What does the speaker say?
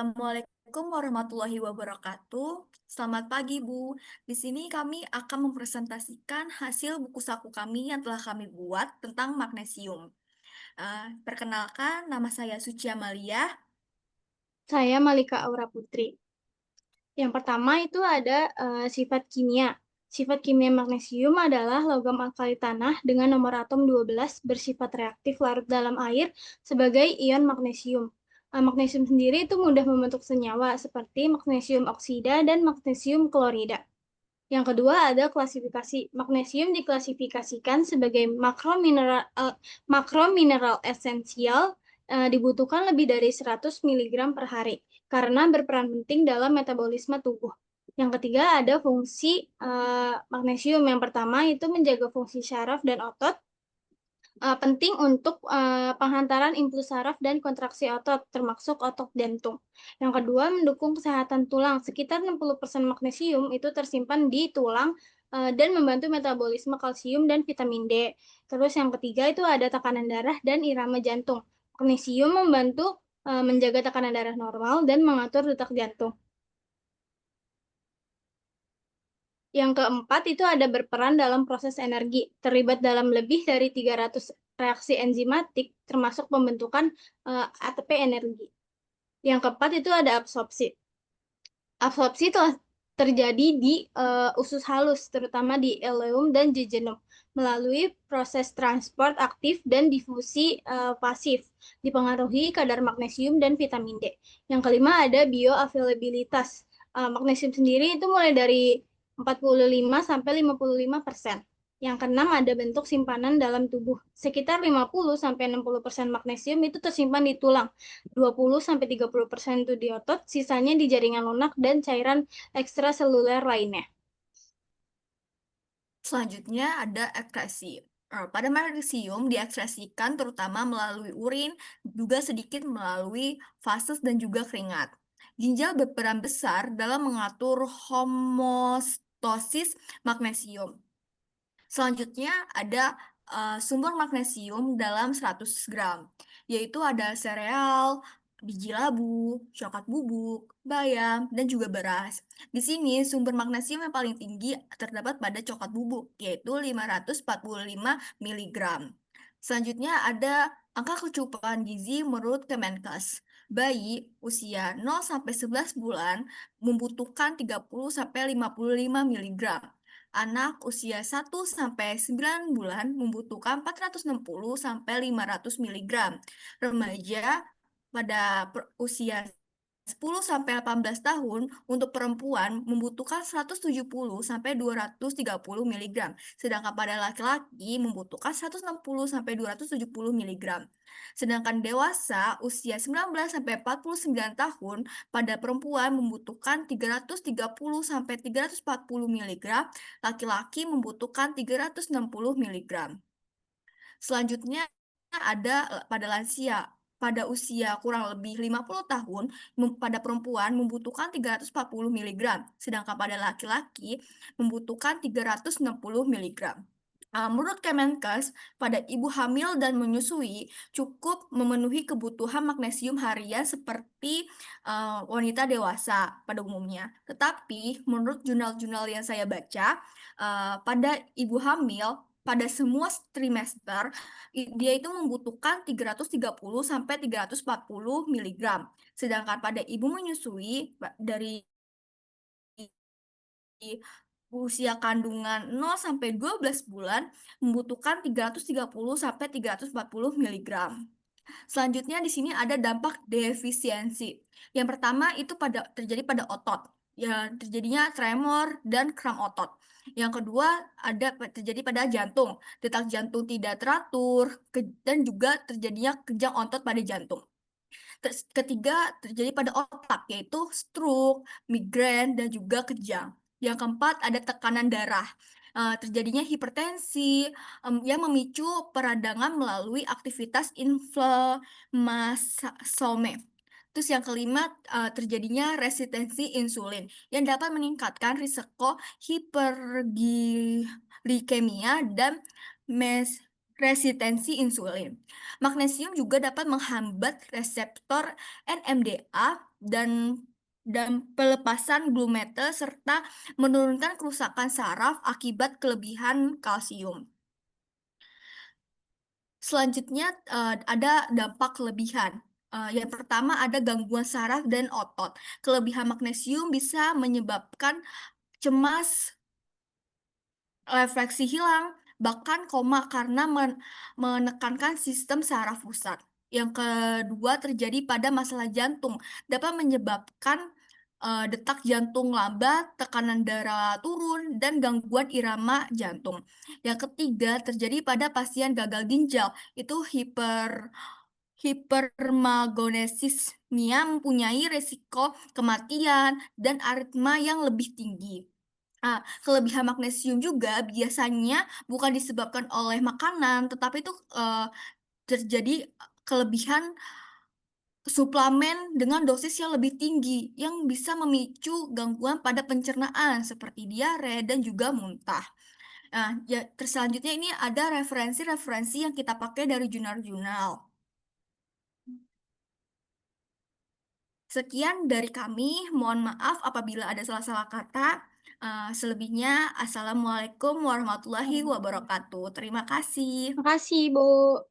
Assalamualaikum warahmatullahi wabarakatuh. Selamat pagi, Bu. Di sini kami akan mempresentasikan hasil buku saku kami yang telah kami buat tentang magnesium. Perkenalkan, nama saya Suci Amalia. Saya Malika Aura Putri. Yang pertama itu ada sifat kimia. Sifat kimia magnesium adalah logam alkali tanah dengan nomor atom 12 bersifat reaktif larut dalam air sebagai ion magnesium. Magnesium sendiri itu mudah membentuk senyawa seperti magnesium oksida dan magnesium klorida. Yang kedua ada klasifikasi. Magnesium diklasifikasikan sebagai makromineral esensial, dibutuhkan lebih dari 100 mg per hari karena berperan penting dalam metabolisme tubuh. Yang ketiga ada fungsi magnesium. Yang pertama itu menjaga fungsi syaraf dan otot. Penting untuk penghantaran impuls saraf dan kontraksi otot, termasuk otot jantung. Yang kedua, mendukung kesehatan tulang. Sekitar 60% magnesium itu tersimpan di tulang dan membantu metabolisme kalsium dan vitamin D. Terus yang ketiga itu ada tekanan darah dan irama jantung. Magnesium membantu menjaga tekanan darah normal dan mengatur detak jantung. Yang keempat itu ada berperan dalam proses energi, terlibat dalam lebih dari 300 reaksi enzimatik, termasuk pembentukan ATP energi. Yang keempat itu ada absorpsi. Absorpsi telah terjadi di usus halus, terutama di ileum dan jejunum, melalui proses transport aktif dan difusi pasif, dipengaruhi kadar magnesium dan vitamin D. Yang kelima ada bioavailabilitas. Magnesium sendiri itu mulai dari 45 sampai 55%. Yang keenam ada bentuk simpanan dalam tubuh. Sekitar 50 sampai 60% magnesium itu tersimpan di tulang. 20 sampai 30% itu di otot, sisanya di jaringan lunak dan cairan ekstraseluler lainnya. Selanjutnya ada ekskresi. Pada magnesium diekskresikan terutama melalui urin, juga sedikit melalui fases dan juga keringat. Ginjal berperan besar dalam mengatur homeostasis magnesium. Selanjutnya ada sumber magnesium dalam 100 gram, yaitu ada sereal, biji labu, coklat bubuk, bayam, dan juga beras. Di sini sumber magnesium yang paling tinggi terdapat pada coklat bubuk, yaitu 545 mg. Selanjutnya ada angka kecukupan gizi menurut Kemenkes. Bayi usia 0 sampai 11 bulan membutuhkan 30 sampai 55 mg. Anak usia 1 sampai 9 bulan membutuhkan 460 sampai 500 mg. Remaja pada usia 10 sampai 18 tahun untuk perempuan membutuhkan 170 sampai 230 mg, sedangkan pada laki-laki membutuhkan 160 sampai 270 mg. Sedangkan dewasa usia 19 sampai 49 tahun pada perempuan membutuhkan 330 sampai 340 mg, laki-laki membutuhkan 360 mg. Selanjutnya ada pada lansia. Pada usia kurang lebih 50 tahun, pada perempuan membutuhkan 340 mg, sedangkan pada laki-laki membutuhkan 360 mg. Menurut Kemenkes, pada ibu hamil dan menyusui cukup memenuhi kebutuhan magnesium harian seperti wanita dewasa pada umumnya. Tetapi menurut jurnal-jurnal yang saya baca, pada ibu hamil pada semua trimester dia itu membutuhkan 330 sampai 340 mg. Sedangkan pada ibu menyusui dari usia kandungan 0 sampai 12 bulan membutuhkan 330 sampai 340 mg. Selanjutnya di sini ada dampak defisiensi. Yang pertama itu terjadi pada otot. Ya, terjadinya tremor dan kram otot. Yang kedua ada terjadi pada jantung. Detak jantung tidak teratur dan juga terjadinya kejang otot pada jantung. Ketiga terjadi pada otak yaitu stroke, migrain dan juga kejang. Yang keempat ada tekanan darah. Terjadinya hipertensi yang memicu peradangan melalui aktivitas inflammasome. Terus yang kelima terjadinya resistensi insulin yang dapat meningkatkan risiko hiperglikemia dan resistensi insulin. Magnesium juga dapat menghambat reseptor NMDA dan pelepasan glumate serta menurunkan kerusakan saraf akibat kelebihan kalsium. Selanjutnya ada dampak kelebihan. Yang pertama ada gangguan saraf dan otot. Kelebihan magnesium bisa menyebabkan cemas, refleksi hilang, bahkan koma karena menekankan sistem saraf pusat. Yang kedua terjadi pada masalah jantung, dapat menyebabkan detak jantung lambat, tekanan darah turun, dan gangguan irama jantung. Yang ketiga terjadi pada pasien gagal ginjal, itu hipermagonesismia mempunyai resiko kematian dan aritma yang lebih tinggi. Kelebihan magnesium juga biasanya bukan disebabkan oleh makanan, tetapi itu terjadi kelebihan suplemen dengan dosis yang lebih tinggi yang bisa memicu gangguan pada pencernaan seperti diare dan juga muntah. Nah, ya, selanjutnya ini ada referensi-referensi yang kita pakai dari jurnal-jurnal. Sekian dari kami, mohon maaf apabila ada salah-salah kata. Selebihnya, Assalamualaikum warahmatullahi wabarakatuh. Terima kasih. Makasih, Bu.